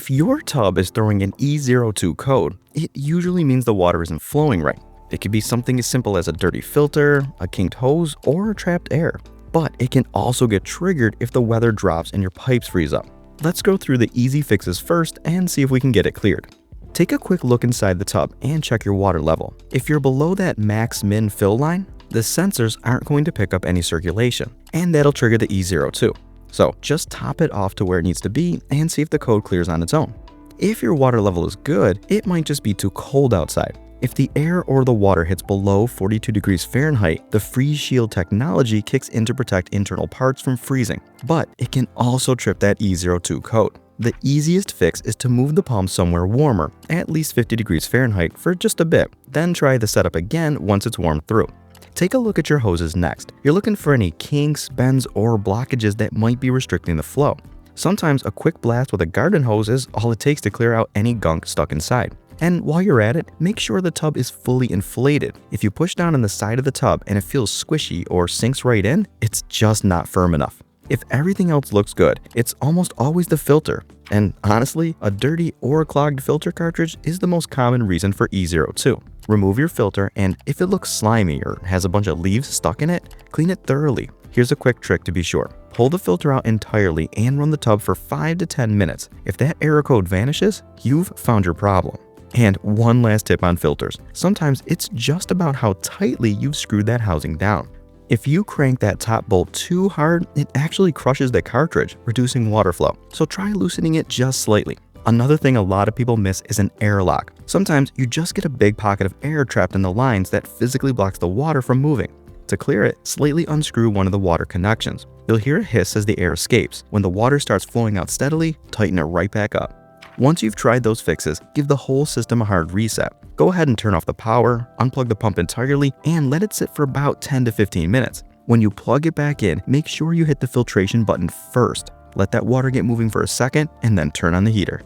If your tub is throwing an E02 code, it usually means the water isn't flowing right. It could be something as simple as a dirty filter, a kinked hose, or trapped air. But it can also get triggered if the weather drops and your pipes freeze up. Let's go through the easy fixes first and see if we can get it cleared. Take a quick look inside the tub and check your water level. If you're below that max-min fill line, the sensors aren't going to pick up any circulation, and that'll trigger the E02. So just top it off to where it needs to be and see if the code clears on its own. If your water level is good, it might just be too cold outside. If the air or the water hits below 42 degrees Fahrenheit, the freeze shield technology kicks in to protect internal parts from freezing, but it can also trip that E02 code. The easiest fix is to move the pump somewhere warmer, at least 50 degrees Fahrenheit for just a bit, then try the setup again once it's warmed through. Take a look at your hoses next. You're looking for any kinks, bends, or blockages that might be restricting the flow. Sometimes a quick blast with a garden hose is all it takes to clear out any gunk stuck inside. And while you're at it, make sure the tub is fully inflated. If you push down on the side of the tub and it feels squishy or sinks right in, it's just not firm enough. If everything else looks good, it's almost always the filter. And honestly, a dirty or clogged filter cartridge is the most common reason for E02. Remove your filter, and if it looks slimy or has a bunch of leaves stuck in it, clean it thoroughly. Here's a quick trick to be sure. Pull the filter out entirely and run the tub for 5 to 10 minutes. If that error code vanishes, you've found your problem. And one last tip on filters. Sometimes it's just about how tightly you've screwed that housing down. If you crank that top bolt too hard, it actually crushes the cartridge, reducing water flow. So try loosening it just slightly. Another thing a lot of people miss is an air lock. Sometimes you just get a big pocket of air trapped in the lines that physically blocks the water from moving. To clear it, slightly unscrew one of the water connections. You'll hear a hiss as the air escapes. When the water starts flowing out steadily, tighten it right back up. Once you've tried those fixes, give the whole system a hard reset. Go ahead and turn off the power, unplug the pump entirely, and let it sit for about 10 to 15 minutes. When you plug it back in, make sure you hit the filtration button first. Let that water get moving for a second, and then turn on the heater.